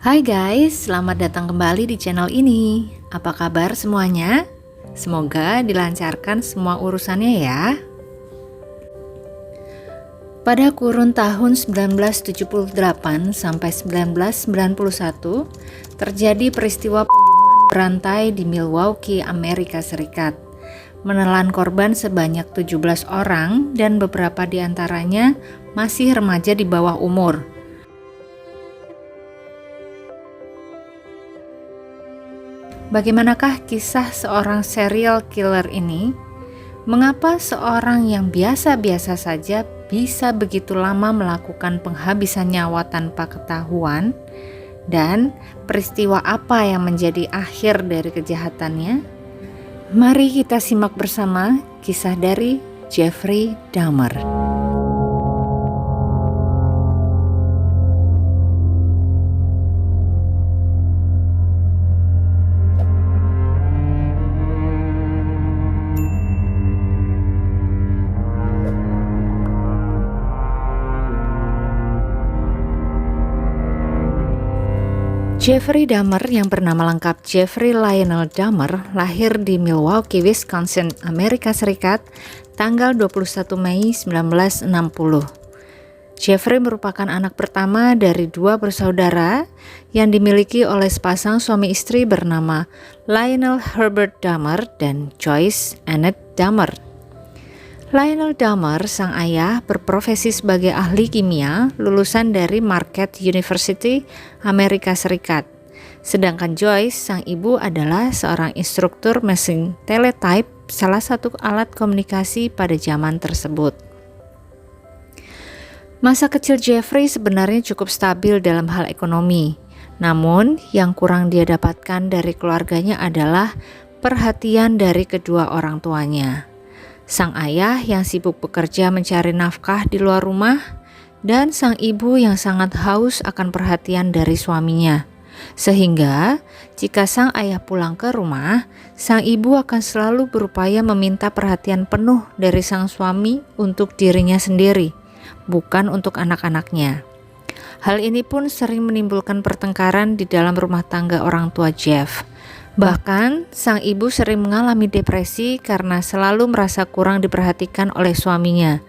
Hai guys, selamat datang kembali di channel ini. Apa kabar semuanya? Semoga dilancarkan semua urusannya ya. Pada kurun tahun 1978 sampai 1991, terjadi peristiwa pembunuhan berantai di Milwaukee, Amerika Serikat. Menelan korban sebanyak 17 orang dan beberapa di antaranya masih remaja di bawah umur. Bagaimanakah kisah seorang serial killer ini? Mengapa seorang yang biasa-biasa saja bisa begitu lama melakukan penghabisan nyawa tanpa ketahuan? Dan peristiwa apa yang menjadi akhir dari kejahatannya? Mari kita simak bersama kisah dari Jeffrey Dahmer. Jeffrey Dahmer yang bernama lengkap Jeffrey Lionel Dahmer lahir di Milwaukee, Wisconsin, Amerika Serikat tanggal 21 Mei 1960. Jeffrey merupakan anak pertama dari dua bersaudara yang dimiliki oleh sepasang suami istri bernama Lionel Herbert Dahmer dan Joyce Annette Dahmer. Lionel Dahmer, sang ayah, berprofesi sebagai ahli kimia lulusan dari Marquette University, Amerika Serikat. Sedangkan Joyce, sang ibu, adalah seorang instruktur mesin teletype, salah satu alat komunikasi pada zaman tersebut. Masa kecil Jeffrey sebenarnya cukup stabil dalam hal ekonomi. Namun, yang kurang dia dapatkan dari keluarganya adalah perhatian dari kedua orang tuanya. Sang ayah yang sibuk bekerja mencari nafkah di luar rumah, dan sang ibu yang sangat haus akan perhatian dari suaminya. Sehingga jika sang ayah pulang ke rumah, sang ibu akan selalu berupaya meminta perhatian penuh dari sang suami untuk dirinya sendiri, bukan untuk anak-anaknya. Hal ini pun sering menimbulkan pertengkaran di dalam rumah tangga orang tua Jeff. Bahkan, sang ibu sering mengalami depresi karena selalu merasa kurang diperhatikan oleh suaminya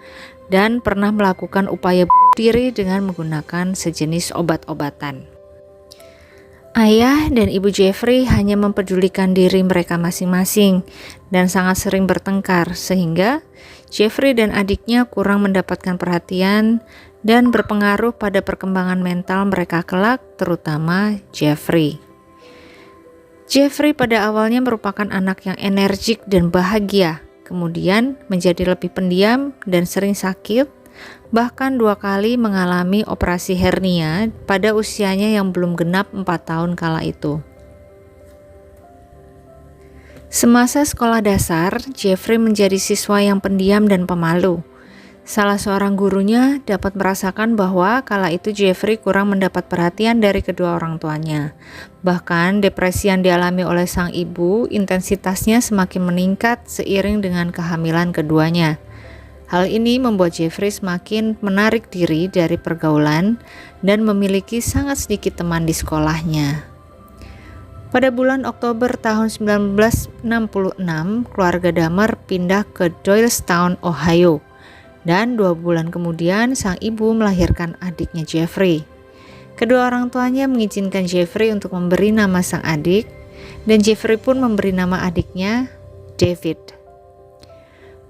dan pernah melakukan upaya bunuh diri dengan menggunakan sejenis obat-obatan. Ayah dan ibu Jeffrey hanya mempedulikan diri mereka masing-masing dan sangat sering bertengkar, sehingga Jeffrey dan adiknya kurang mendapatkan perhatian dan berpengaruh pada perkembangan mental mereka kelak, terutama Jeffrey. Jeffrey pada awalnya merupakan anak yang energik dan bahagia, kemudian menjadi lebih pendiam dan sering sakit, bahkan 2 kali mengalami operasi hernia pada usianya yang belum genap 4 tahun kala itu. Semasa sekolah dasar, Jeffrey menjadi siswa yang pendiam dan pemalu. Salah seorang gurunya dapat merasakan bahwa kala itu Jeffrey kurang mendapat perhatian dari kedua orang tuanya. Bahkan depresi yang dialami oleh sang ibu intensitasnya semakin meningkat seiring dengan kehamilan keduanya. Hal ini membuat Jeffrey semakin menarik diri dari pergaulan dan memiliki sangat sedikit teman di sekolahnya. Pada bulan Oktober tahun 1966, keluarga Dahmer pindah ke Doylestown, Ohio. Dan 2 bulan kemudian sang ibu melahirkan adiknya Jeffrey. Kedua orang tuanya mengizinkan Jeffrey untuk memberi nama sang adik, dan Jeffrey pun memberi nama adiknya David.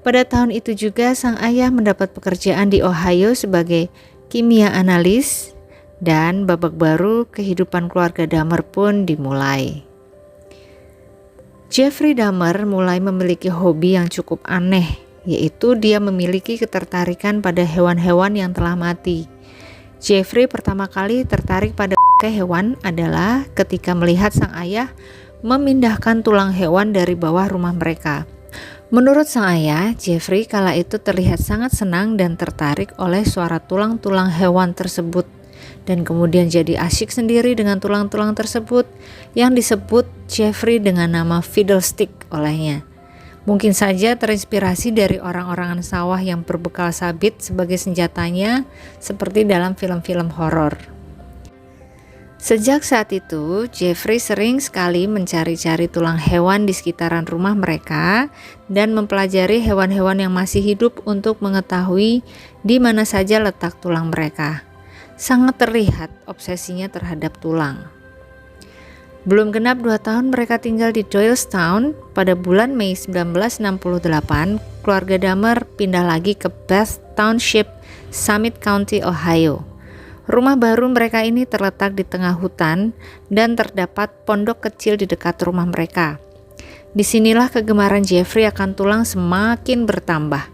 Pada tahun itu juga sang ayah mendapat pekerjaan di Ohio sebagai kimia analis, dan babak baru kehidupan keluarga Dahmer pun dimulai. Jeffrey Dahmer mulai memiliki hobi yang cukup aneh, yaitu dia memiliki ketertarikan pada hewan-hewan yang telah mati. Jeffrey pertama kali tertarik pada hewan adalah ketika melihat sang ayah memindahkan tulang hewan dari bawah rumah mereka. Menurut sang ayah, Jeffrey kala itu terlihat sangat senang dan tertarik oleh suara tulang-tulang hewan tersebut, dan kemudian jadi asyik sendiri dengan tulang-tulang tersebut yang disebut Jeffrey dengan nama fiddlestick olehnya. Mungkin saja terinspirasi dari orang-orangan sawah yang berbekal sabit sebagai senjatanya, seperti dalam film-film horor. Sejak saat itu, Jeffrey sering sekali mencari-cari tulang hewan di sekitaran rumah mereka dan mempelajari hewan-hewan yang masih hidup untuk mengetahui di mana saja letak tulang mereka. Sangat terlihat obsesinya terhadap tulang. Belum genap 2 tahun mereka tinggal di Doylestown. Pada bulan Mei 1968, keluarga Dahmer pindah lagi ke Bath Township, Summit County, Ohio. Rumah baru mereka ini terletak di tengah hutan dan terdapat pondok kecil di dekat rumah mereka. Disinilah kegemaran Jeffrey akan tulang semakin bertambah.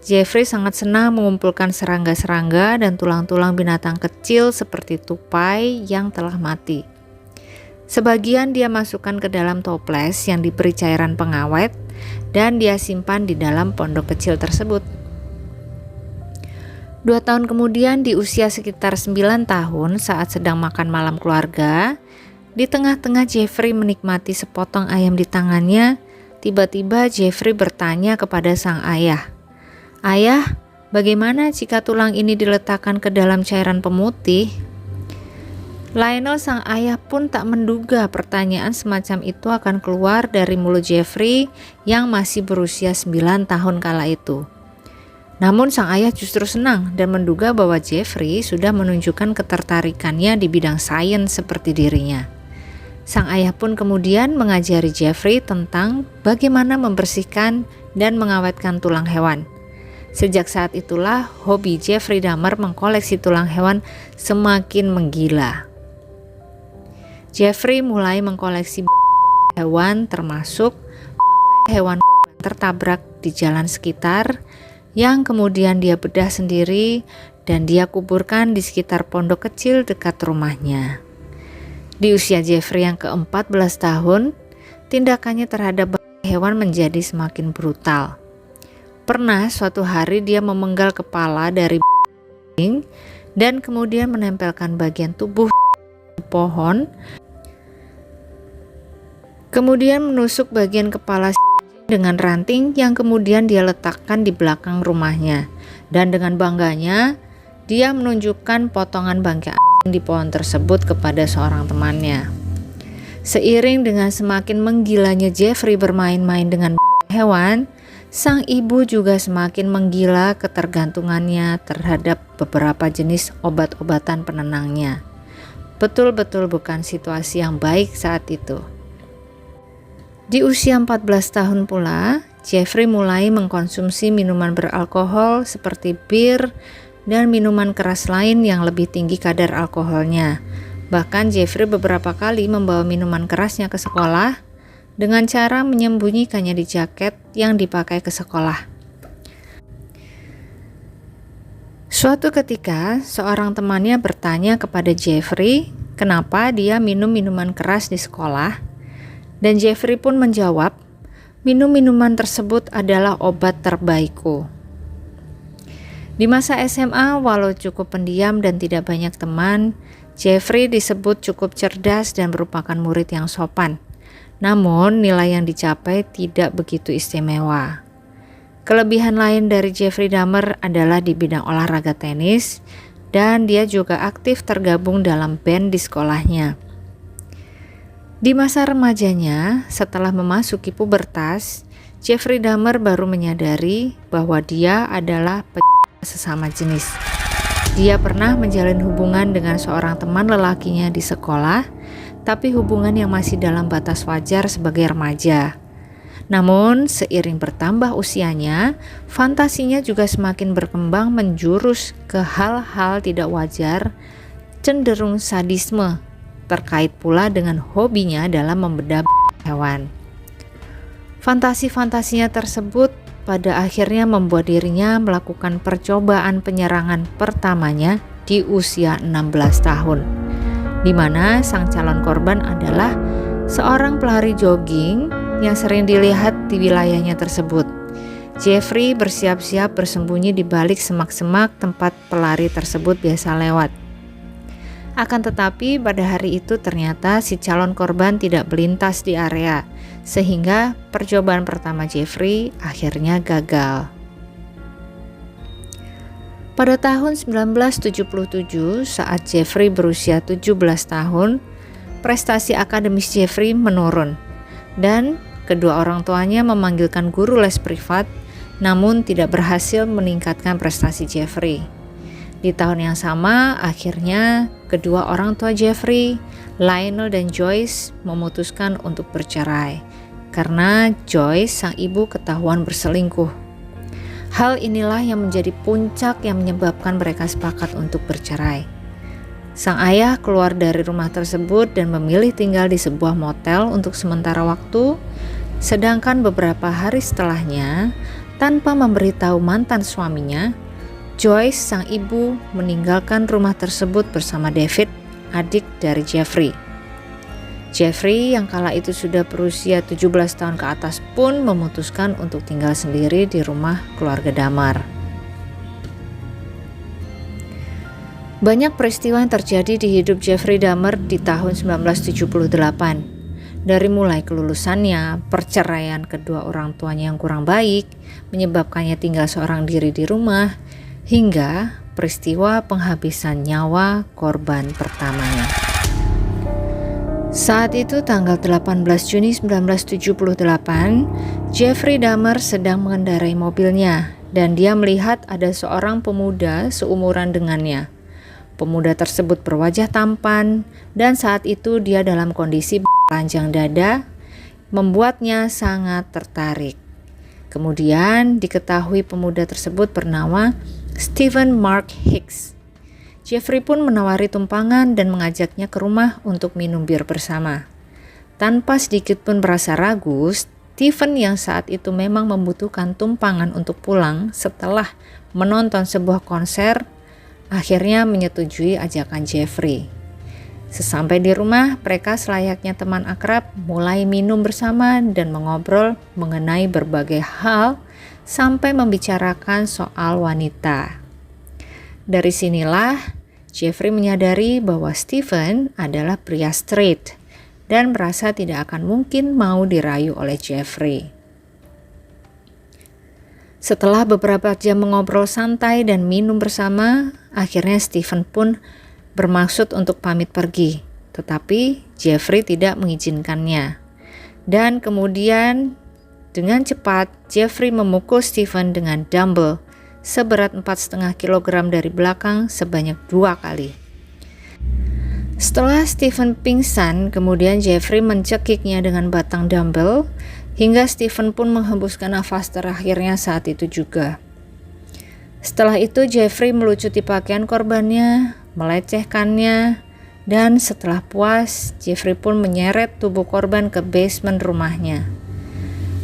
Jeffrey sangat senang mengumpulkan serangga-serangga dan tulang-tulang binatang kecil seperti tupai yang telah mati. Sebagian dia masukkan ke dalam toples yang diberi cairan pengawet dan dia simpan di dalam pondok kecil tersebut. 2 tahun kemudian, di usia sekitar 9 tahun, saat sedang makan malam keluarga, di tengah-tengah Jeffrey menikmati sepotong ayam di tangannya, tiba-tiba Jeffrey bertanya kepada sang ayah, "Ayah, bagaimana jika tulang ini diletakkan ke dalam cairan pemutih?" Lionel sang ayah pun tak menduga pertanyaan semacam itu akan keluar dari mulut Jeffrey yang masih berusia 9 tahun kala itu. Namun sang ayah justru senang dan menduga bahwa Jeffrey sudah menunjukkan ketertarikannya di bidang sains seperti dirinya. Sang ayah pun kemudian mengajari Jeffrey tentang bagaimana membersihkan dan mengawetkan tulang hewan. Sejak saat itulah hobi Jeffrey Dahmer mengkoleksi tulang hewan semakin menggila. Jeffrey mulai mengkoleksi hewan termasuk hewan tertabrak di jalan sekitar yang kemudian dia bedah sendiri dan dia kuburkan di sekitar pondok kecil dekat rumahnya. Di usia Jeffrey yang ke-14 tahun, tindakannya terhadap hewan menjadi semakin brutal. Pernah suatu hari dia memenggal kepala dari dan kemudian menempelkan bagian tubuh di pohon, kemudian menusuk bagian kepala dengan ranting yang kemudian dia letakkan di belakang rumahnya, dan dengan bangganya dia menunjukkan potongan bangkai anjing di pohon tersebut kepada seorang temannya. Seiring dengan semakin menggilanya Jeffrey bermain-main dengan hewan, sang ibu juga semakin menggila ketergantungannya terhadap beberapa jenis obat-obatan penenangnya. Betul-betul bukan situasi yang baik saat itu. Di usia 14 tahun pula, Jeffrey mulai mengkonsumsi minuman beralkohol seperti bir dan minuman keras lain yang lebih tinggi kadar alkoholnya. Bahkan Jeffrey beberapa kali membawa minuman kerasnya ke sekolah dengan cara menyembunyikannya di jaket yang dipakai ke sekolah. Suatu ketika, seorang temannya bertanya kepada Jeffrey kenapa dia minum minuman keras di sekolah. Dan Jeffrey pun menjawab, minum-minuman tersebut adalah obat terbaikku. Di masa SMA, walau cukup pendiam dan tidak banyak teman, Jeffrey disebut cukup cerdas dan merupakan murid yang sopan. Namun, nilai yang dicapai tidak begitu istimewa. Kelebihan lain dari Jeffrey Dahmer adalah di bidang olahraga tenis, dan dia juga aktif tergabung dalam band di sekolahnya. Di masa remajanya, setelah memasuki pubertas, Jeffrey Dahmer baru menyadari bahwa dia adalah sesama jenis. Dia pernah menjalin hubungan dengan seorang teman lelakinya di sekolah, tapi hubungan yang masih dalam batas wajar sebagai remaja. Namun, seiring bertambah usianya, fantasinya juga semakin berkembang menjurus ke hal-hal tidak wajar, cenderung sadisme, terkait pula dengan hobinya dalam membedah hewan. Fantasi-fantasinya tersebut pada akhirnya membuat dirinya melakukan percobaan penyerangan pertamanya di usia 16 tahun, di mana sang calon korban adalah seorang pelari jogging yang sering dilihat di wilayahnya tersebut. Jeffrey bersiap-siap bersembunyi di balik semak-semak tempat pelari tersebut biasa lewat. Akan tetapi pada hari itu ternyata si calon korban tidak melintas di area, sehingga percobaan pertama Jeffrey akhirnya gagal. Pada tahun 1977, saat Jeffrey berusia 17 tahun, prestasi akademis Jeffrey menurun dan kedua orang tuanya memanggilkan guru les privat, namun tidak berhasil meningkatkan prestasi Jeffrey. Di tahun yang sama, akhirnya kedua orang tua Jeffrey, Lionel dan Joyce, memutuskan untuk bercerai karena Joyce, sang ibu, ketahuan berselingkuh. Hal inilah yang menjadi puncak yang menyebabkan mereka sepakat untuk bercerai. Sang ayah keluar dari rumah tersebut dan memilih tinggal di sebuah motel untuk sementara waktu, sedangkan beberapa hari setelahnya, tanpa memberitahu mantan suaminya, Joyce, sang ibu, meninggalkan rumah tersebut bersama David, adik dari Jeffrey. Jeffrey yang kala itu sudah berusia 17 tahun ke atas pun memutuskan untuk tinggal sendiri di rumah keluarga Dahmer. Banyak peristiwa yang terjadi di hidup Jeffrey Dahmer di tahun 1978. Dari mulai kelulusannya, perceraian kedua orang tuanya yang kurang baik, menyebabkannya tinggal seorang diri di rumah, hingga peristiwa penghabisan nyawa korban pertamanya. Saat itu tanggal 18 Juni 1978, Jeffrey Dahmer sedang mengendarai mobilnya dan dia melihat ada seorang pemuda seumuran dengannya. Pemuda tersebut berwajah tampan dan saat itu dia dalam kondisi panjang dada, membuatnya sangat tertarik. Kemudian diketahui pemuda tersebut bernama Stephen Mark Hicks. Jeffrey pun menawari tumpangan dan mengajaknya ke rumah untuk minum bir bersama. Tanpa sedikit pun merasa ragu, Stephen yang saat itu memang membutuhkan tumpangan untuk pulang setelah menonton sebuah konser, akhirnya menyetujui ajakan Jeffrey. Sesampai di rumah, mereka selayaknya teman akrab mulai minum bersama dan mengobrol mengenai berbagai hal sampai membicarakan soal wanita. Dari sinilah Jeffrey menyadari bahwa Stephen adalah pria straight dan merasa tidak akan mungkin mau dirayu oleh Jeffrey. Setelah beberapa jam mengobrol santai dan minum bersama, akhirnya Stephen pun bermaksud untuk pamit pergi, tetapi Jeffrey tidak mengizinkannya. Dan kemudian dengan cepat Jeffrey memukul Stephen dengan dumbbell seberat 4,5 kg dari belakang sebanyak 2 kali. Setelah Stephen pingsan, kemudian Jeffrey mencekiknya dengan batang dumbbell hingga Stephen pun menghembuskan nafas terakhirnya saat itu juga. Setelah itu Jeffrey melucuti pakaian korbannya, melecehkannya, dan setelah puas, Jeffrey pun menyeret tubuh korban ke basement rumahnya.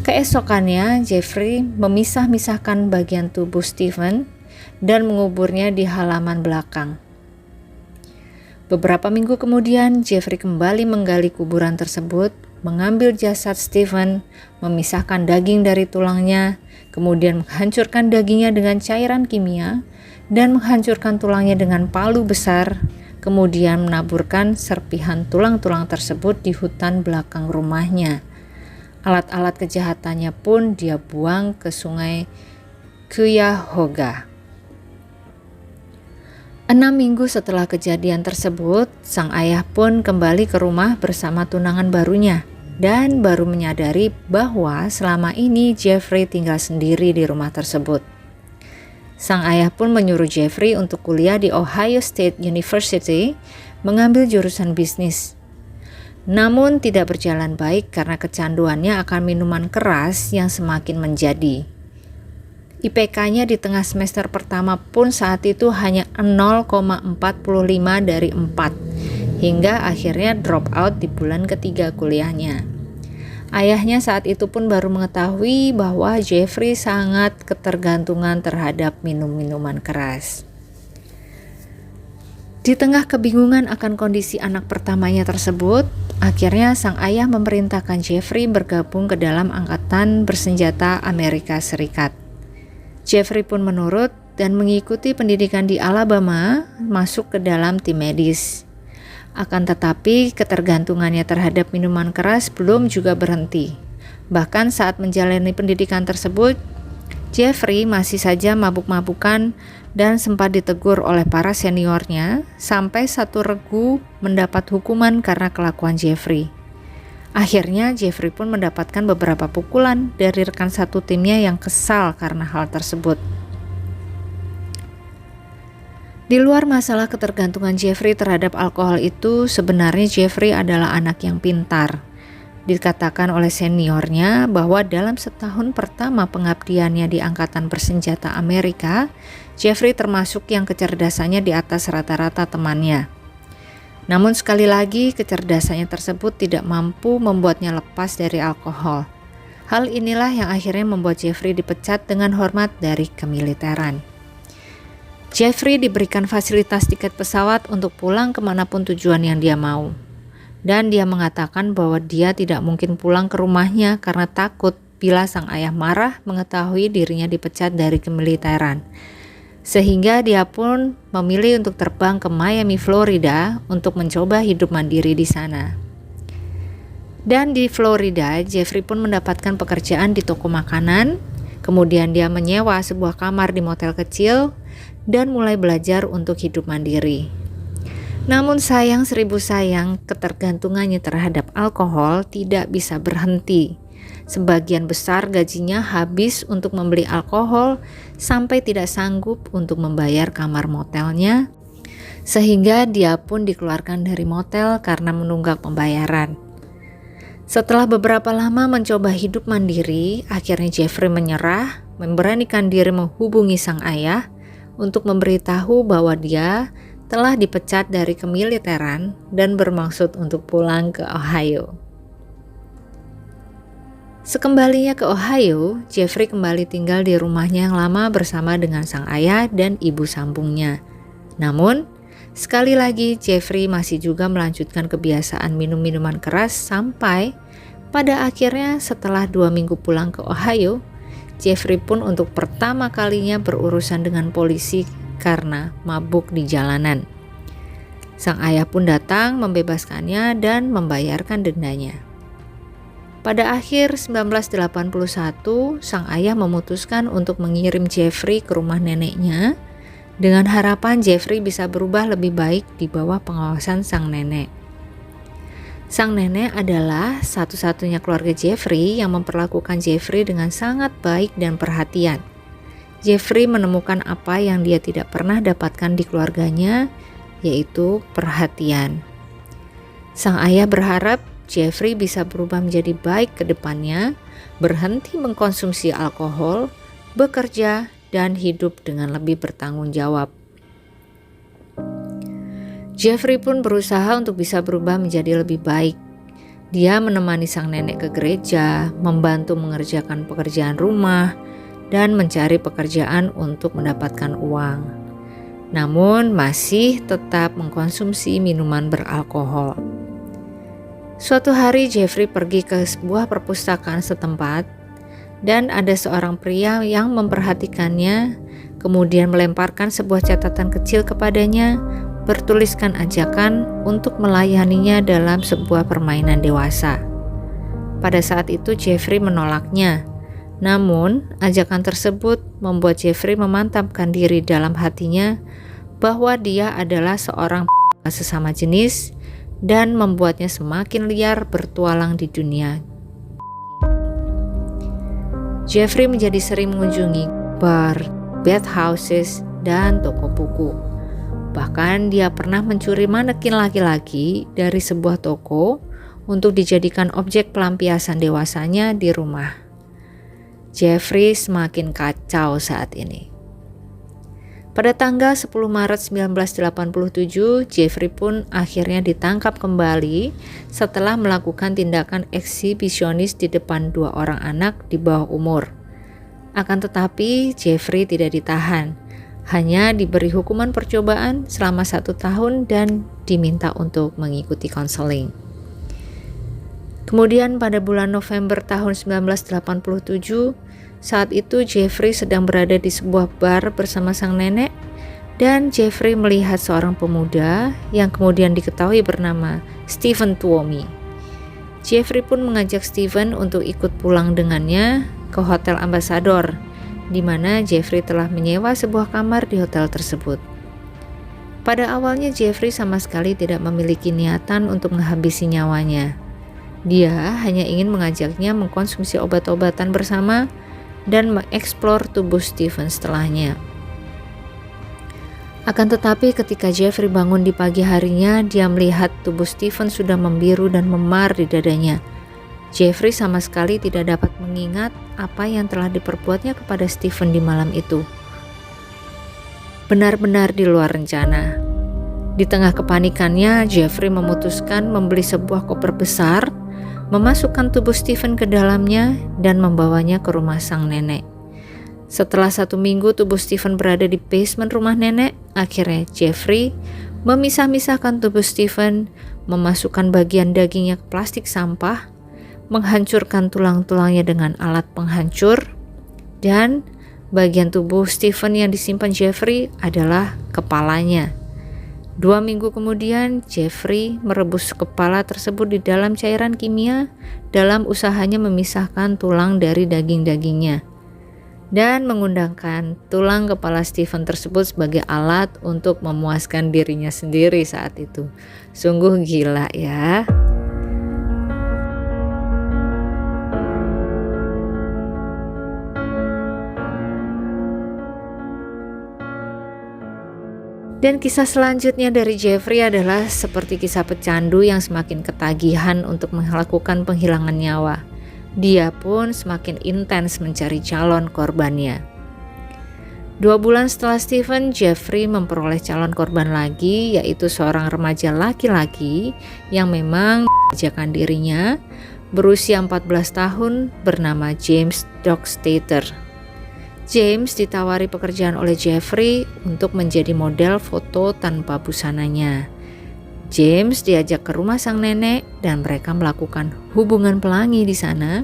Keesokannya, Jeffrey memisah-misahkan bagian tubuh Stephen dan menguburnya di halaman belakang. Beberapa minggu kemudian, Jeffrey kembali menggali kuburan tersebut, mengambil jasad Stephen, memisahkan daging dari tulangnya, kemudian menghancurkan dagingnya dengan cairan kimia, dan menghancurkan tulangnya dengan palu besar, kemudian menaburkan serpihan tulang-tulang tersebut di hutan belakang rumahnya. Alat-alat kejahatannya pun dia buang ke sungai Cuyahoga. 6 minggu setelah kejadian tersebut, sang ayah pun kembali ke rumah bersama tunangan barunya dan baru menyadari bahwa selama ini Jeffrey tinggal sendiri di rumah tersebut. Sang ayah pun menyuruh Jeffrey untuk kuliah di Ohio State University, mengambil jurusan bisnis. Namun tidak berjalan baik karena kecanduannya akan minuman keras yang semakin menjadi. IPK-nya di tengah semester pertama pun saat itu hanya 0,45 dari 4, hingga akhirnya drop out di bulan ketiga kuliahnya. Ayahnya saat itu pun baru mengetahui bahwa Jeffrey sangat ketergantungan terhadap minum-minuman keras. Di tengah kebingungan akan kondisi anak pertamanya tersebut, akhirnya sang ayah memerintahkan Jeffrey bergabung ke dalam angkatan bersenjata Amerika Serikat. Jeffrey pun menurut dan mengikuti pendidikan di Alabama, masuk ke dalam tim medis. Akan tetapi ketergantungannya terhadap minuman keras belum juga berhenti. Bahkan saat menjalani pendidikan tersebut, Jeffrey masih saja mabuk-mabukan dan sempat ditegur oleh para seniornya sampai satu regu mendapat hukuman karena kelakuan Jeffrey. Akhirnya Jeffrey pun mendapatkan beberapa pukulan dari rekan satu timnya yang kesal karena hal tersebut. Di luar masalah ketergantungan Jeffrey terhadap alkohol itu, sebenarnya Jeffrey adalah anak yang pintar. Dikatakan oleh seniornya bahwa dalam setahun pertama pengabdiannya di Angkatan Bersenjata Amerika, Jeffrey termasuk yang kecerdasannya di atas rata-rata temannya. Namun sekali lagi, kecerdasannya tersebut tidak mampu membuatnya lepas dari alkohol. Hal inilah yang akhirnya membuat Jeffrey dipecat dengan hormat dari kemiliteran. Jeffrey diberikan fasilitas tiket pesawat untuk pulang kemanapun tujuan yang dia mau. Dan dia mengatakan bahwa dia tidak mungkin pulang ke rumahnya karena takut bila sang ayah marah mengetahui dirinya dipecat dari kemiliteran. Sehingga dia pun memilih untuk terbang ke Miami, Florida untuk mencoba hidup mandiri di sana. Dan di Florida, Jeffrey pun mendapatkan pekerjaan di toko makanan, kemudian dia menyewa sebuah kamar di motel kecil dan mulai belajar untuk hidup mandiri. Namun sayang seribu sayang, ketergantungannya terhadap alkohol tidak bisa berhenti. Sebagian besar gajinya habis untuk membeli alkohol sampai tidak sanggup untuk membayar kamar motelnya, sehingga dia pun dikeluarkan dari motel karena menunggak pembayaran. Setelah beberapa lama mencoba hidup mandiri, akhirnya Jeffrey menyerah, memberanikan diri menghubungi sang ayah untuk memberitahu bahwa dia telah dipecat dari kemiliteran dan bermaksud untuk pulang ke Ohio. Sekembalinya ke Ohio, Jeffrey kembali tinggal di rumahnya yang lama bersama dengan sang ayah dan ibu sambungnya. Namun, sekali lagi Jeffrey masih juga melanjutkan kebiasaan minum minuman keras sampai pada akhirnya setelah 2 minggu pulang ke Ohio, Jeffrey pun untuk pertama kalinya berurusan dengan polisi karena mabuk di jalanan. Sang ayah pun datang membebaskannya dan membayarkan dendanya. Pada akhir 1981, sang ayah memutuskan untuk mengirim Jeffrey ke rumah neneknya dengan harapan Jeffrey bisa berubah lebih baik di bawah pengawasan sang nenek. Sang nenek adalah satu-satunya keluarga Jeffrey yang memperlakukan Jeffrey dengan sangat baik dan perhatian. Jeffrey menemukan apa yang dia tidak pernah dapatkan di keluarganya, yaitu perhatian. Sang ayah berharap Jeffrey bisa berubah menjadi baik ke depannya, berhenti mengkonsumsi alkohol, bekerja, dan hidup dengan lebih bertanggung jawab. Jeffrey pun berusaha untuk bisa berubah menjadi lebih baik. Dia menemani sang nenek ke gereja, membantu mengerjakan pekerjaan rumah, dan mencari pekerjaan untuk mendapatkan uang. Namun masih tetap mengkonsumsi minuman beralkohol. Suatu hari Jeffrey pergi ke sebuah perpustakaan setempat dan ada seorang pria yang memperhatikannya, kemudian melemparkan sebuah catatan kecil kepadanya bertuliskan ajakan untuk melayaninya dalam sebuah permainan dewasa. Pada saat itu Jeffrey menolaknya. Namun, ajakan tersebut membuat Jeffrey memantapkan diri dalam hatinya bahwa dia adalah seorang sesama jenis dan membuatnya semakin liar bertualang di dunia. Jeffrey menjadi sering mengunjungi bar, bathhouses, dan toko buku. Bahkan dia pernah mencuri manekin laki-laki dari sebuah toko untuk dijadikan objek pelampiasan dewasanya di rumah. Jeffrey semakin kacau saat ini. Pada tanggal 10 Maret 1987, Jeffrey pun akhirnya ditangkap kembali setelah melakukan tindakan eksibisionis di depan 2 orang anak di bawah umur. Akan tetapi, Jeffrey tidak ditahan, hanya diberi hukuman percobaan selama 1 tahun dan diminta untuk mengikuti konseling. Kemudian pada bulan November tahun 1987, saat itu Jeffrey sedang berada di sebuah bar bersama sang nenek dan Jeffrey melihat seorang pemuda yang kemudian diketahui bernama Stephen Tuomi. Jeffrey pun mengajak Stephen untuk ikut pulang dengannya ke Hotel Ambassador di mana Jeffrey telah menyewa sebuah kamar di hotel tersebut. Pada awalnya Jeffrey sama sekali tidak memiliki niatan untuk menghabisi nyawanya. Dia hanya ingin mengajaknya mengkonsumsi obat-obatan bersama dan mengeksplor tubuh Stephen setelahnya. Akan tetapi ketika Jeffrey bangun di pagi harinya, dia melihat tubuh Stephen sudah membiru dan memar di dadanya. Jeffrey sama sekali tidak dapat mengingat apa yang telah diperbuatnya kepada Stephen di malam itu. Benar-benar di luar rencana. Di tengah kepanikannya, Jeffrey memutuskan membeli sebuah koper besar, memasukkan tubuh Stephen ke dalamnya, dan membawanya ke rumah sang nenek. Setelah 1 minggu tubuh Stephen berada di basement rumah nenek, akhirnya Jeffrey memisah-misahkan tubuh Stephen, memasukkan bagian dagingnya ke plastik sampah, menghancurkan tulang-tulangnya dengan alat penghancur, dan bagian tubuh Stephen yang disimpan Jeffrey adalah kepalanya. 2 minggu kemudian, Jeffrey merebus kepala tersebut di dalam cairan kimia dalam usahanya memisahkan tulang dari daging-dagingnya, dan mengundangkan tulang kepala Stephen tersebut sebagai alat untuk memuaskan dirinya sendiri saat itu. Sungguh gila ya. Dan kisah selanjutnya dari Jeffrey adalah seperti kisah pecandu yang semakin ketagihan untuk melakukan penghilangan nyawa. Dia pun semakin intens mencari calon korbannya. 2 bulan setelah Stephen, Jeffrey memperoleh calon korban lagi, yaitu seorang remaja laki-laki yang memang menjajakan dirinya, berusia 14 tahun, bernama James Dockstader. James ditawari pekerjaan oleh Jeffrey untuk menjadi model foto tanpa busananya. James diajak ke rumah sang nenek dan mereka melakukan hubungan pelangi di sana,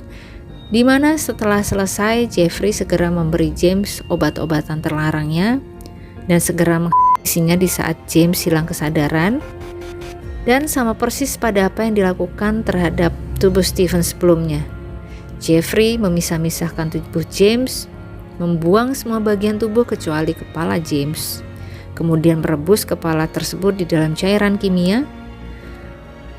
di mana setelah selesai Jeffrey segera memberi James obat-obatan terlarangnya dan segera menghabisinya di saat James hilang kesadaran, dan sama persis pada apa yang dilakukan terhadap tubuh Stephen sebelumnya. Jeffrey memisah-misahkan tubuh James, membuang semua bagian tubuh kecuali kepala James, kemudian merebus kepala tersebut di dalam cairan kimia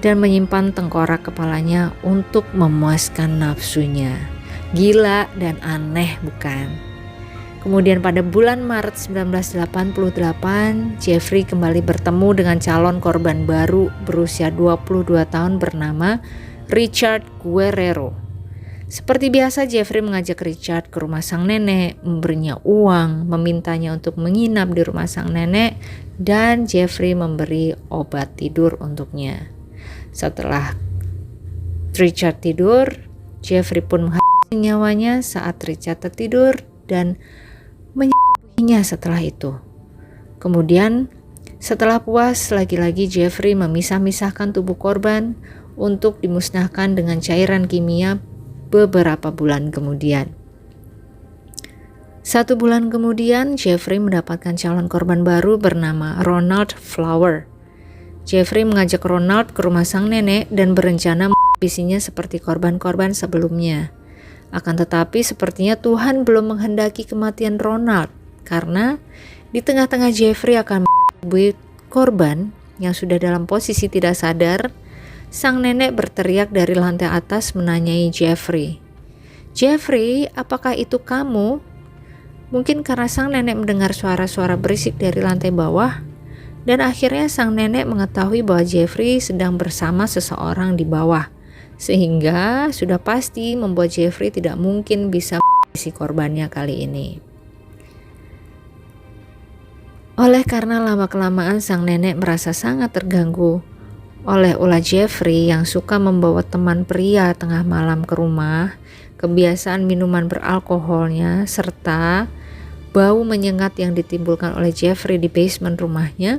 dan menyimpan tengkorak kepalanya untuk memuaskan nafsunya. Gila dan aneh bukan? Kemudian pada bulan Maret 1988, Jeffrey kembali bertemu dengan calon korban baru berusia 22 tahun bernama Richard Guerrero. Seperti biasa, Jeffrey mengajak Richard ke rumah sang nenek, memberinya uang, memintanya untuk menginap di rumah sang nenek, dan Jeffrey memberi obat tidur untuknya. Setelah Richard tidur, Jeffrey pun menghabisi nyawanya saat Richard tertidur dan menyetubuhinya setelah itu. Kemudian, setelah puas, lagi-lagi Jeffrey memisah-misahkan tubuh korban untuk dimusnahkan dengan cairan kimia beberapa bulan kemudian. 1 bulan kemudian, Jeffrey mendapatkan calon korban baru bernama Ronald Flower. Jeffrey mengajak Ronald ke rumah sang nenek dan berencana menghabisinya seperti korban-korban sebelumnya. Akan tetapi sepertinya Tuhan belum menghendaki kematian Ronald, karena di tengah-tengah Jeffrey akan menyetubuhi korban yang sudah dalam posisi tidak sadar, sang nenek berteriak dari lantai atas menanyai Jeffrey. "Jeffrey, apakah itu kamu?" Mungkin karena sang nenek mendengar suara-suara berisik dari lantai bawah, dan akhirnya sang nenek mengetahui bahwa Jeffrey sedang bersama seseorang di bawah, sehingga sudah pasti membuat Jeffrey tidak mungkin bisa menghabisi korbannya kali ini. Oleh karena lama-kelamaan sang nenek merasa sangat terganggu oleh ulah Jeffrey yang suka membawa teman pria tengah malam ke rumah, kebiasaan minuman beralkoholnya, serta bau menyengat yang ditimbulkan oleh Jeffrey di basement rumahnya.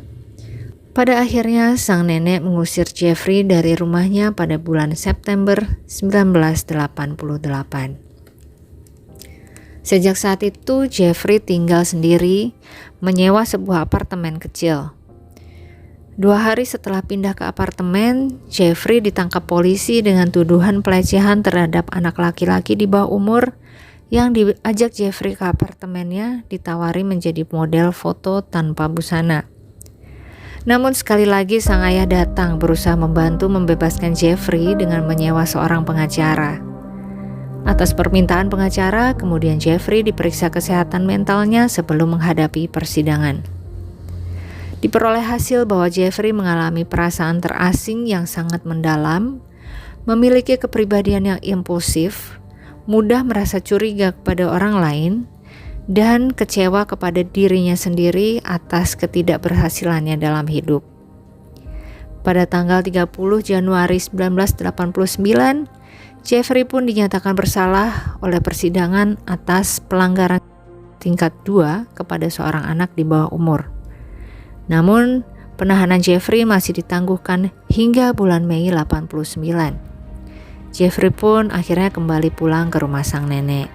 Pada akhirnya sang nenek mengusir Jeffrey dari rumahnya pada bulan September 1988. Sejak saat itu Jeffrey tinggal sendiri, menyewa sebuah apartemen kecil. 2 hari setelah pindah ke apartemen, Jeffrey ditangkap polisi dengan tuduhan pelecehan terhadap anak laki-laki di bawah umur yang diajak Jeffrey ke apartemennya ditawari menjadi model foto tanpa busana. Namun sekali lagi sang ayah datang berusaha membantu membebaskan Jeffrey dengan menyewa seorang pengacara. Atas permintaan pengacara, kemudian Jeffrey diperiksa kesehatan mentalnya sebelum menghadapi persidangan. Diperoleh hasil bahwa Jeffrey mengalami perasaan terasing yang sangat mendalam, memiliki kepribadian yang impulsif, mudah merasa curiga kepada orang lain, dan kecewa kepada dirinya sendiri atas ketidakberhasilannya dalam hidup. Pada tanggal 30 Januari 1989, Jeffrey pun dinyatakan bersalah oleh persidangan atas pelanggaran tingkat 2 kepada seorang anak di bawah umur. Namun, penahanan Jeffrey masih ditangguhkan hingga bulan Mei 89. Jeffrey pun akhirnya kembali pulang ke rumah sang nenek.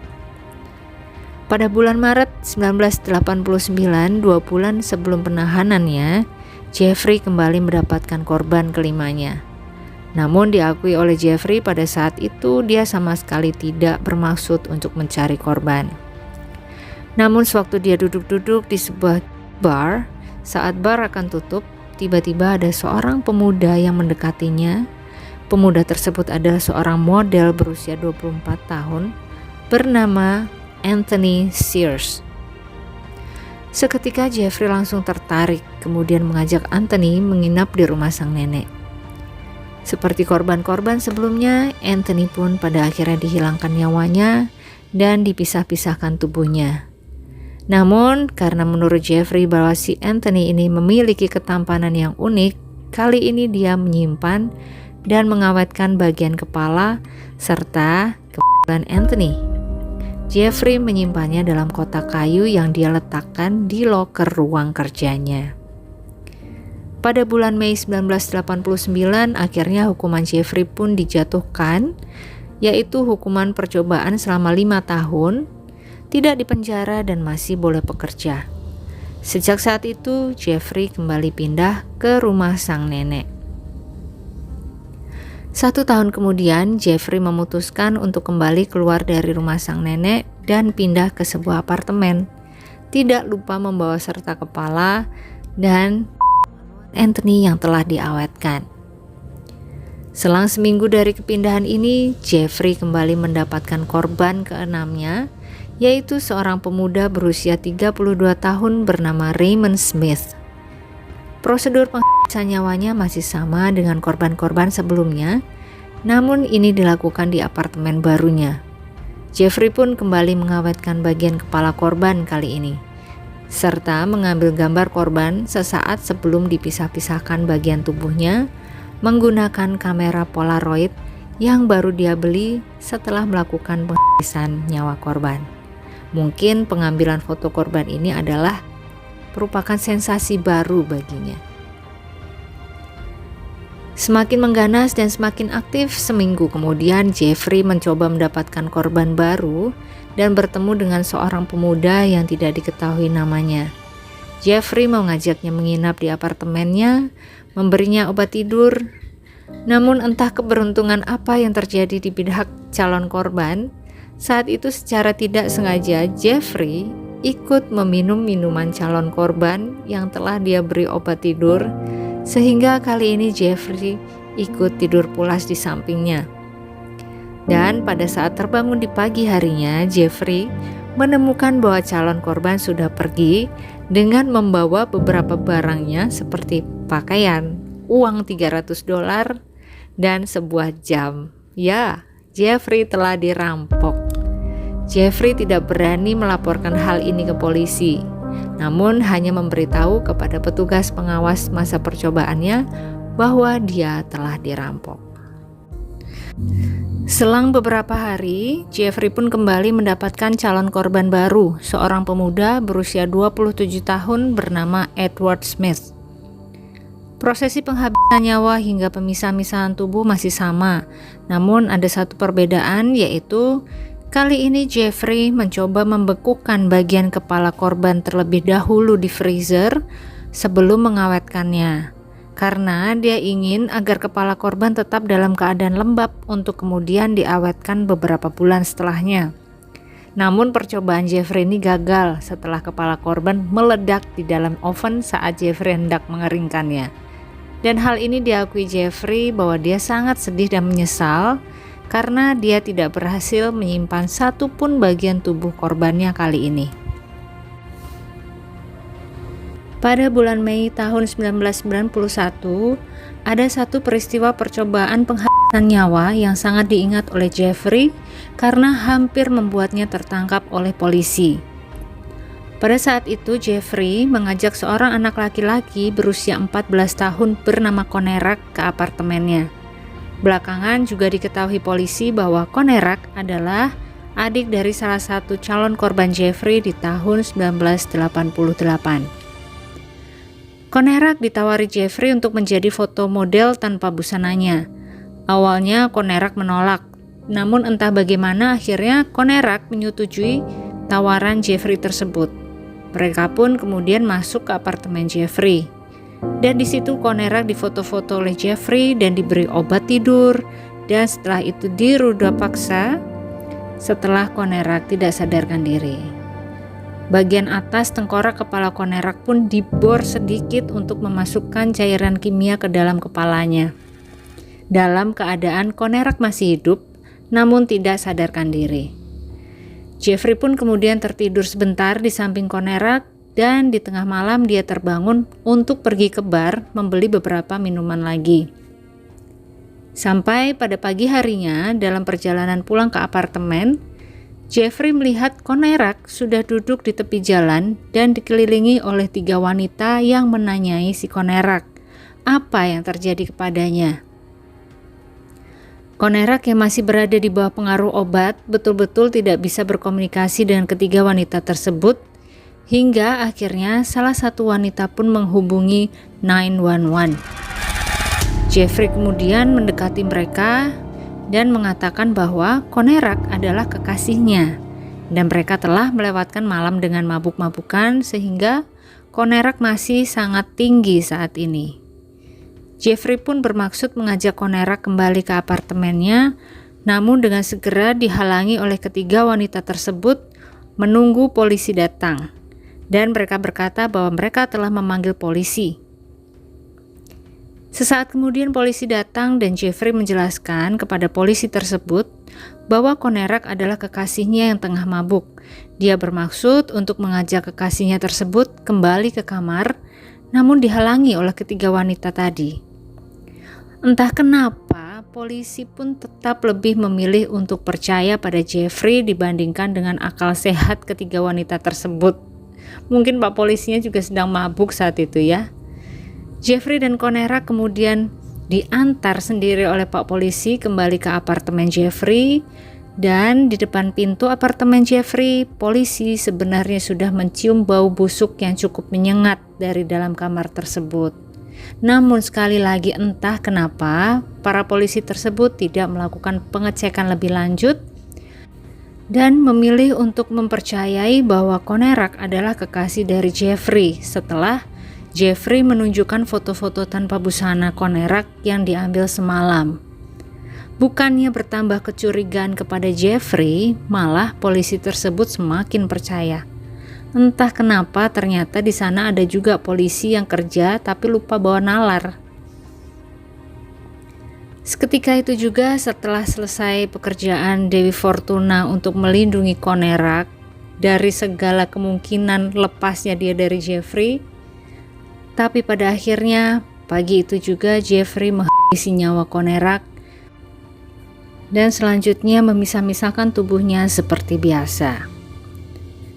Pada bulan Maret 1989, 2 bulan sebelum penahanannya, Jeffrey kembali mendapatkan korban kelimanya. Namun diakui oleh Jeffrey pada saat itu dia sama sekali tidak bermaksud untuk mencari korban. Namun sewaktu dia duduk-duduk di sebuah bar, saat bar akan tutup, tiba-tiba ada seorang pemuda yang mendekatinya. Pemuda tersebut adalah seorang model berusia 24 tahun bernama Anthony Sears. Seketika Jeffrey langsung tertarik, kemudian mengajak Anthony menginap di rumah sang nenek. Seperti korban-korban sebelumnya, Anthony pun pada akhirnya dihilangkan nyawanya dan dipisah-pisahkan tubuhnya. Namun, karena menurut Jeffrey bahwa si Anthony ini memiliki ketampanan yang unik, kali ini dia menyimpan dan mengawetkan bagian kepala serta kepala Anthony. Jeffrey menyimpannya dalam kotak kayu yang dia letakkan di loker ruang kerjanya. Pada bulan Mei 1989, akhirnya hukuman Jeffrey pun dijatuhkan, yaitu hukuman percobaan selama 5 tahun, tidak dipenjara dan masih boleh bekerja. Sejak saat itu, Jeffrey kembali pindah ke rumah sang nenek. 1 tahun kemudian, Jeffrey memutuskan untuk kembali keluar dari rumah sang nenek dan pindah ke sebuah apartemen. Tidak lupa membawa serta kepala dan Anthony yang telah diawetkan. Selang seminggu dari kepindahan ini, Jeffrey kembali mendapatkan korban keenamnya, yaitu seorang pemuda berusia 32 tahun bernama Raymond Smith. Prosedur penghabisan nyawanya masih sama dengan korban-korban sebelumnya, namun ini dilakukan di apartemen barunya. Jeffrey pun kembali mengawetkan bagian kepala korban kali ini, serta mengambil gambar korban sesaat sebelum dipisah-pisahkan bagian tubuhnya menggunakan kamera Polaroid yang baru dia beli setelah melakukan penghabisan nyawa korban. Mungkin pengambilan foto korban ini merupakan sensasi baru baginya. Semakin mengganas dan semakin aktif, seminggu kemudian Jeffrey mencoba mendapatkan korban baru dan bertemu dengan seorang pemuda yang tidak diketahui namanya. Jeffrey mengajaknya menginap di apartemennya, memberinya obat tidur. Namun entah keberuntungan apa yang terjadi di pihak calon korban, saat itu secara tidak sengaja Jeffrey ikut meminum minuman calon korban yang telah dia beri obat tidur, sehingga kali ini Jeffrey ikut tidur pulas di sampingnya. Dan pada saat terbangun di pagi harinya, Jeffrey menemukan bahwa calon korban sudah pergi dengan membawa beberapa barangnya seperti pakaian, uang $300, dan sebuah jam. Ya, Jeffrey telah dirampok. Jeffrey tidak berani melaporkan hal ini ke polisi, namun hanya memberitahu kepada petugas pengawas masa percobaannya bahwa dia telah dirampok. Selang beberapa hari, Jeffrey pun kembali mendapatkan calon korban baru, seorang pemuda berusia 27 tahun bernama Edward Smith. Prosesi penghabisan nyawa hingga pemisah-misahan tubuh masih sama, namun ada satu perbedaan, yaitu kali ini Jeffrey mencoba membekukan bagian kepala korban terlebih dahulu di freezer sebelum mengawetkannya, karena dia ingin agar kepala korban tetap dalam keadaan lembab untuk kemudian diawetkan beberapa bulan setelahnya. Namun percobaan Jeffrey ini gagal setelah kepala korban meledak di dalam oven saat Jeffrey hendak mengeringkannya. Dan hal ini diakui Jeffrey bahwa dia sangat sedih dan menyesal karena dia tidak berhasil menyimpan satupun bagian tubuh korbannya kali ini. Pada bulan Mei tahun 1991, ada satu peristiwa percobaan penghabisan nyawa yang sangat diingat oleh Jeffrey karena hampir membuatnya tertangkap oleh polisi. Pada saat itu Jeffrey mengajak seorang anak laki-laki berusia 14 tahun bernama Konerak ke apartemennya. Belakangan juga diketahui polisi bahwa Konerak adalah adik dari salah satu calon korban Jeffrey di tahun 1988. Konerak ditawari Jeffrey untuk menjadi foto model tanpa busananya. Awalnya Konerak menolak, namun entah bagaimana akhirnya Konerak menyetujui tawaran Jeffrey tersebut. Mereka pun kemudian masuk ke apartemen Jeffrey. Dan di situ Konerak difoto-foto oleh Jeffrey dan diberi obat tidur, dan setelah itu diruda paksa setelah Konerak tidak sadarkan diri. Bagian atas tengkorak kepala Konerak pun dibor sedikit untuk memasukkan cairan kimia ke dalam kepalanya. Dalam keadaan Konerak masih hidup, namun tidak sadarkan diri. Jeffrey pun kemudian tertidur sebentar di samping Konerak dan di tengah malam dia terbangun untuk pergi ke bar membeli beberapa minuman lagi. Sampai pada pagi harinya dalam perjalanan pulang ke apartemen, Jeffrey melihat Konerak sudah duduk di tepi jalan dan dikelilingi oleh 3 wanita yang menanyai si Konerak apa yang terjadi kepadanya. Konerak yang masih berada di bawah pengaruh obat betul-betul tidak bisa berkomunikasi dengan ketiga wanita tersebut hingga akhirnya salah satu wanita pun menghubungi 911. Jeffrey kemudian mendekati mereka dan mengatakan bahwa Konerak adalah kekasihnya dan mereka telah melewatkan malam dengan mabuk-mabukan sehingga Konerak masih sangat tinggi saat ini. Jeffrey pun bermaksud mengajak Konerak kembali ke apartemennya, namun dengan segera dihalangi oleh ketiga wanita tersebut menunggu polisi datang dan mereka berkata bahwa mereka telah memanggil polisi. Sesaat kemudian polisi datang dan Jeffrey menjelaskan kepada polisi tersebut bahwa Konerak adalah kekasihnya yang tengah mabuk. Dia bermaksud untuk mengajak kekasihnya tersebut kembali ke kamar, namun dihalangi oleh ketiga wanita tadi. Entah kenapa, polisi pun tetap lebih memilih untuk percaya pada Jeffrey dibandingkan dengan akal sehat ketiga wanita tersebut. Mungkin Pak polisinya juga sedang mabuk saat itu ya. Jeffrey dan Konerak kemudian diantar sendiri oleh Pak polisi kembali ke apartemen Jeffrey dan di depan pintu apartemen Jeffrey, polisi sebenarnya sudah mencium bau busuk yang cukup menyengat dari dalam kamar tersebut. Namun sekali lagi entah kenapa para polisi tersebut tidak melakukan pengecekan lebih lanjut dan memilih untuk mempercayai bahwa Konerak adalah kekasih dari Jeffrey setelah Jeffrey menunjukkan foto-foto tanpa busana Konerak yang diambil semalam. Bukannya bertambah kecurigaan kepada Jeffrey, malah polisi tersebut semakin percaya. Entah kenapa ternyata di sana ada juga polisi yang kerja tapi lupa bawa nalar. Seketika itu juga setelah selesai pekerjaan Dewi Fortuna untuk melindungi Konerak dari segala kemungkinan lepasnya dia dari Jeffrey, tapi pada akhirnya pagi itu juga Jeffrey menghabisi nyawa Konerak dan selanjutnya memisah-misahkan tubuhnya seperti biasa.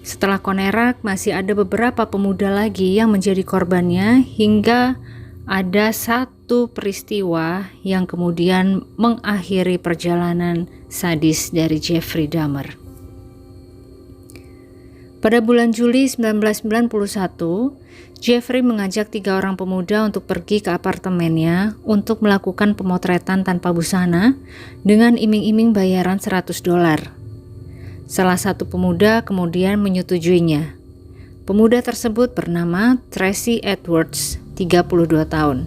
Setelah Konerak masih ada beberapa pemuda lagi yang menjadi korbannya hingga ada satu peristiwa yang kemudian mengakhiri perjalanan sadis dari Jeffrey Dahmer. Pada bulan Juli 1991, Jeffrey mengajak 3 orang pemuda untuk pergi ke apartemennya untuk melakukan pemotretan tanpa busana dengan iming-iming bayaran $100. Salah satu pemuda kemudian menyetujuinya. Pemuda tersebut bernama Tracy Edwards, 32 tahun.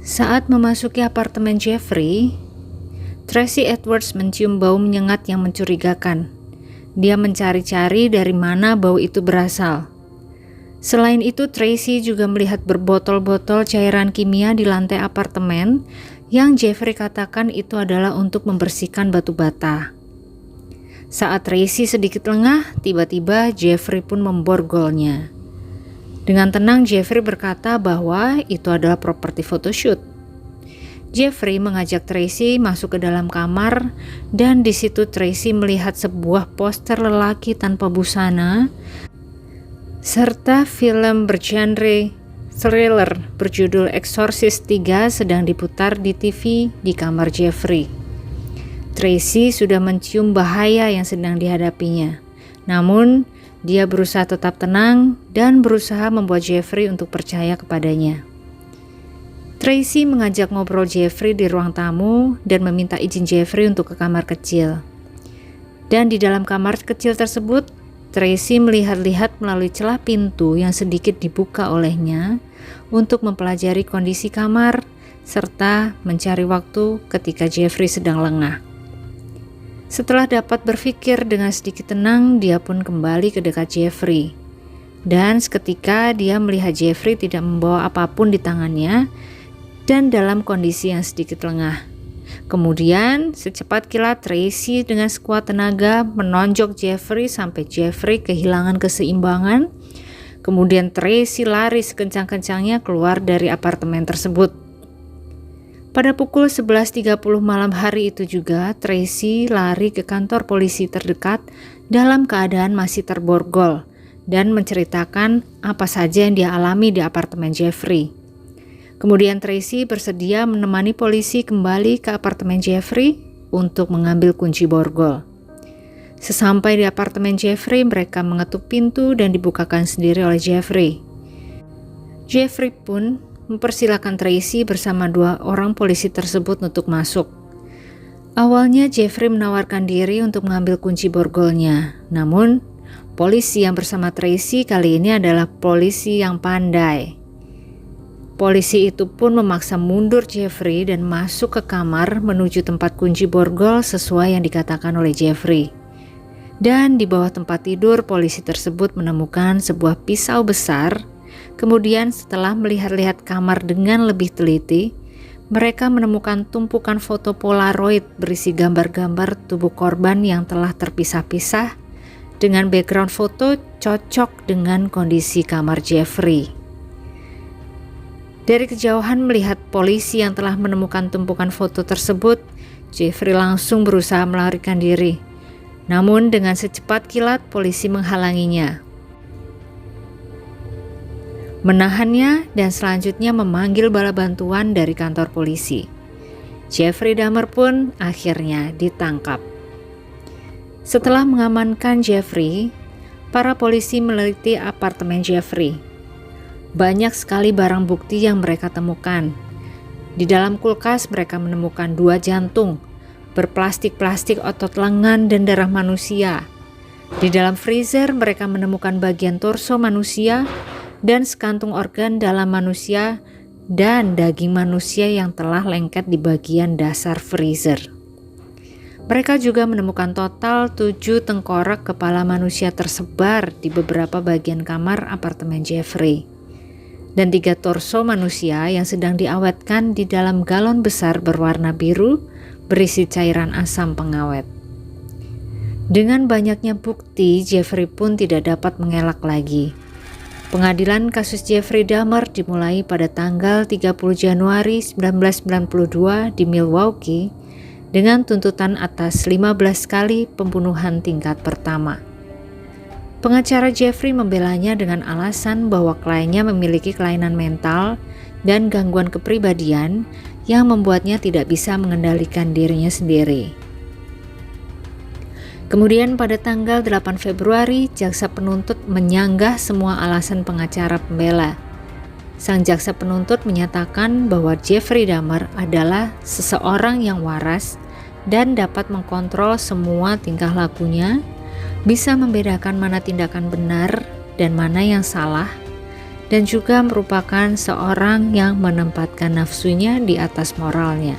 Saat memasuki apartemen Jeffrey, Tracy Edwards mencium bau menyengat yang mencurigakan. Dia mencari-cari dari mana bau itu berasal. Selain itu, Tracy juga melihat berbotol-botol cairan kimia di lantai apartemen yang Jeffrey katakan itu adalah untuk membersihkan batu bata. Saat Tracy sedikit lengah, tiba-tiba Jeffrey pun memborgolnya. Dengan tenang, Jeffrey berkata bahwa itu adalah properti photoshoot. Jeffrey mengajak Tracy masuk ke dalam kamar, dan di situ Tracy melihat sebuah poster lelaki tanpa busana serta film bergenre thriller berjudul Exorcist 3 sedang diputar di TV di kamar Jeffrey. Tracy sudah mencium bahaya yang sedang dihadapinya. Namun, dia berusaha tetap tenang dan berusaha membuat Jeffrey untuk percaya kepadanya. Tracy mengajak ngobrol Jeffrey di ruang tamu dan meminta izin Jeffrey untuk ke kamar kecil. Dan di dalam kamar kecil tersebut, Tracy melihat-lihat melalui celah pintu yang sedikit dibuka olehnya untuk mempelajari kondisi kamar serta mencari waktu ketika Jeffrey sedang lengah. Setelah dapat berpikir dengan sedikit tenang, dia pun kembali ke dekat Jeffrey. Dan seketika dia melihat Jeffrey tidak membawa apapun di tangannya dan dalam kondisi yang sedikit lengah. Kemudian, secepat kilat Tracy dengan sekuat tenaga menonjok Jeffrey sampai Jeffrey kehilangan keseimbangan. Kemudian Tracy lari sekencang-kencangnya keluar dari apartemen tersebut. Pada pukul 11.30 malam hari itu juga, Tracy lari ke kantor polisi terdekat dalam keadaan masih terborgol dan menceritakan apa saja yang dia alami di apartemen Jeffrey. Kemudian Tracy bersedia menemani polisi kembali ke apartemen Jeffrey untuk mengambil kunci borgol. Sesampai di apartemen Jeffrey, mereka mengetuk pintu dan dibukakan sendiri oleh Jeffrey. Jeffrey pun mempersilahkan Tracy bersama 2 orang polisi tersebut untuk masuk. Awalnya Jeffrey menawarkan diri untuk mengambil kunci borgolnya. Namun, polisi yang bersama Tracy kali ini adalah polisi yang pandai. Polisi itu pun memaksa mundur Jeffrey dan masuk ke kamar menuju tempat kunci borgol sesuai yang dikatakan oleh Jeffrey. Dan di bawah tempat tidur, polisi tersebut menemukan sebuah pisau besar. Kemudian setelah melihat-lihat kamar dengan lebih teliti, mereka menemukan tumpukan foto Polaroid berisi gambar-gambar tubuh korban yang telah terpisah-pisah dengan background foto cocok dengan kondisi kamar Jeffrey. Dari kejauhan melihat polisi yang telah menemukan tumpukan foto tersebut, Jeffrey langsung berusaha melarikan diri. Namun dengan secepat kilat polisi menghalanginya, menahannya dan selanjutnya memanggil bala bantuan dari kantor polisi. Jeffrey Dahmer pun akhirnya ditangkap. Setelah mengamankan Jeffrey, para polisi meneliti apartemen Jeffrey. Banyak sekali barang bukti yang mereka temukan. Di dalam kulkas mereka menemukan 2 jantung, berplastik-plastik otot lengan dan darah manusia. Di dalam freezer mereka menemukan bagian torso manusia dan sekantung organ dalam manusia dan daging manusia yang telah lengket di bagian dasar freezer. Mereka juga menemukan total 7 tengkorak kepala manusia tersebar di beberapa bagian kamar apartemen Jeffrey. Dan 3 torso manusia yang sedang diawetkan di dalam galon besar berwarna biru berisi cairan asam pengawet. Dengan banyaknya bukti, Jeffrey pun tidak dapat mengelak lagi. Pengadilan kasus Jeffrey Dahmer dimulai pada tanggal 30 Januari 1992 di Milwaukee dengan tuntutan atas 15 kali pembunuhan tingkat pertama. Pengacara Jeffrey membelanya dengan alasan bahwa kliennya memiliki kelainan mental dan gangguan kepribadian yang membuatnya tidak bisa mengendalikan dirinya sendiri. Kemudian pada tanggal 8 Februari, jaksa penuntut menyanggah semua alasan pengacara pembela. Sang jaksa penuntut menyatakan bahwa Jeffrey Dahmer adalah seseorang yang waras dan dapat mengkontrol semua tingkah lakunya, bisa membedakan mana tindakan benar dan mana yang salah, dan juga merupakan seorang yang menempatkan nafsunya di atas moralnya.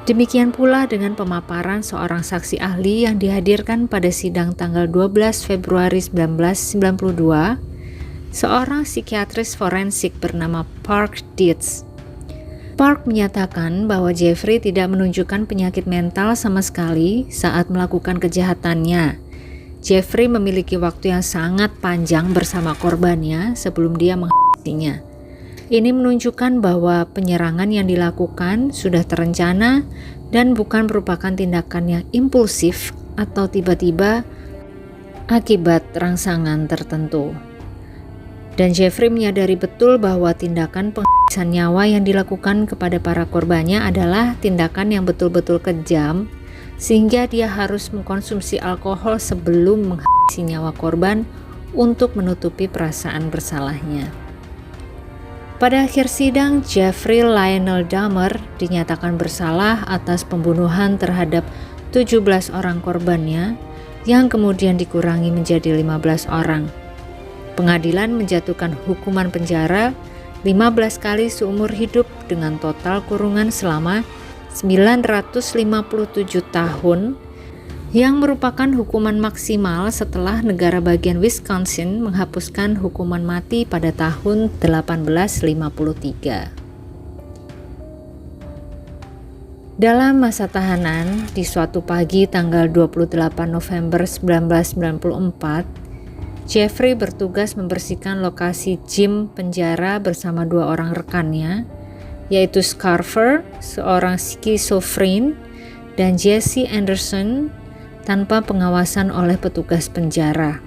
Demikian pula dengan pemaparan seorang saksi ahli yang dihadirkan pada sidang tanggal 12 Februari 1992, seorang psikiatris forensik bernama Park Dietz. Park menyatakan bahwa Jeffrey tidak menunjukkan penyakit mental sama sekali saat melakukan kejahatannya. Jeffrey memiliki waktu yang sangat panjang bersama korbannya sebelum dia menghabisinya. Ini menunjukkan bahwa penyerangan yang dilakukan sudah terencana dan bukan merupakan tindakan yang impulsif atau tiba-tiba akibat rangsangan tertentu. Dan Jeffrey menyadari betul bahwa tindakan penghabisan nyawa yang dilakukan kepada para korbannya adalah tindakan yang betul-betul kejam, sehingga dia harus mengkonsumsi alkohol sebelum menghabisi nyawa korban untuk menutupi perasaan bersalahnya. Pada akhir sidang, Jeffrey Lionel Dahmer dinyatakan bersalah atas pembunuhan terhadap 17 orang korbannya yang kemudian dikurangi menjadi 15 orang. Pengadilan menjatuhkan hukuman penjara 15 kali seumur hidup dengan total kurungan selama 957 tahun yang merupakan hukuman maksimal setelah negara bagian Wisconsin menghapuskan hukuman mati pada tahun 1853. Dalam masa tahanan, di suatu pagi tanggal 28 November 1994, Jeffrey bertugas membersihkan lokasi gym penjara bersama dua orang rekannya, yaitu Scarfer, seorang skizofren, dan Jesse Anderson, tanpa pengawasan oleh petugas penjara.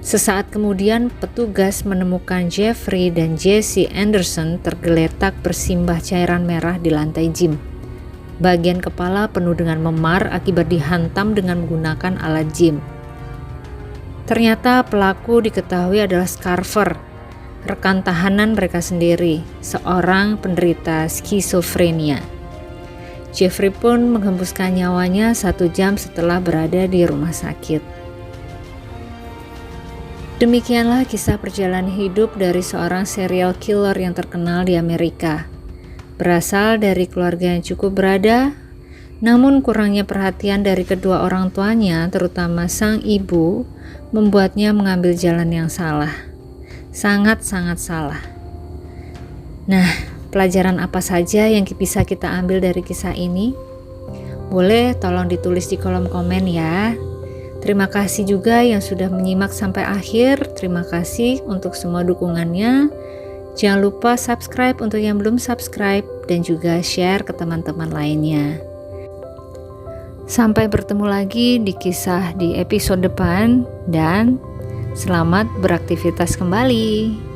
Sesaat kemudian, petugas menemukan Jeffrey dan Jesse Anderson tergeletak bersimbah cairan merah di lantai gym. Bagian kepala penuh dengan memar akibat dihantam dengan menggunakan alat gym. Ternyata pelaku diketahui adalah Scarfer, rekan tahanan mereka sendiri, seorang penderita skizofrenia. Jeffrey pun menghembuskan nyawanya 1 jam setelah berada di rumah sakit. Demikianlah kisah perjalanan hidup dari seorang serial killer yang terkenal di Amerika. Berasal dari keluarga yang cukup berada, namun kurangnya perhatian dari kedua orang tuanya, terutama sang ibu, membuatnya mengambil jalan yang salah. Sangat-sangat salah. Nah, pelajaran apa saja yang bisa kita ambil dari kisah ini? Boleh tolong ditulis di kolom komen ya. Terima kasih juga yang sudah menyimak sampai akhir. Terima kasih untuk semua dukungannya. Jangan lupa subscribe untuk yang belum subscribe dan juga share ke teman-teman lainnya. Sampai bertemu lagi di kisah di episode depan dan selamat beraktivitas kembali.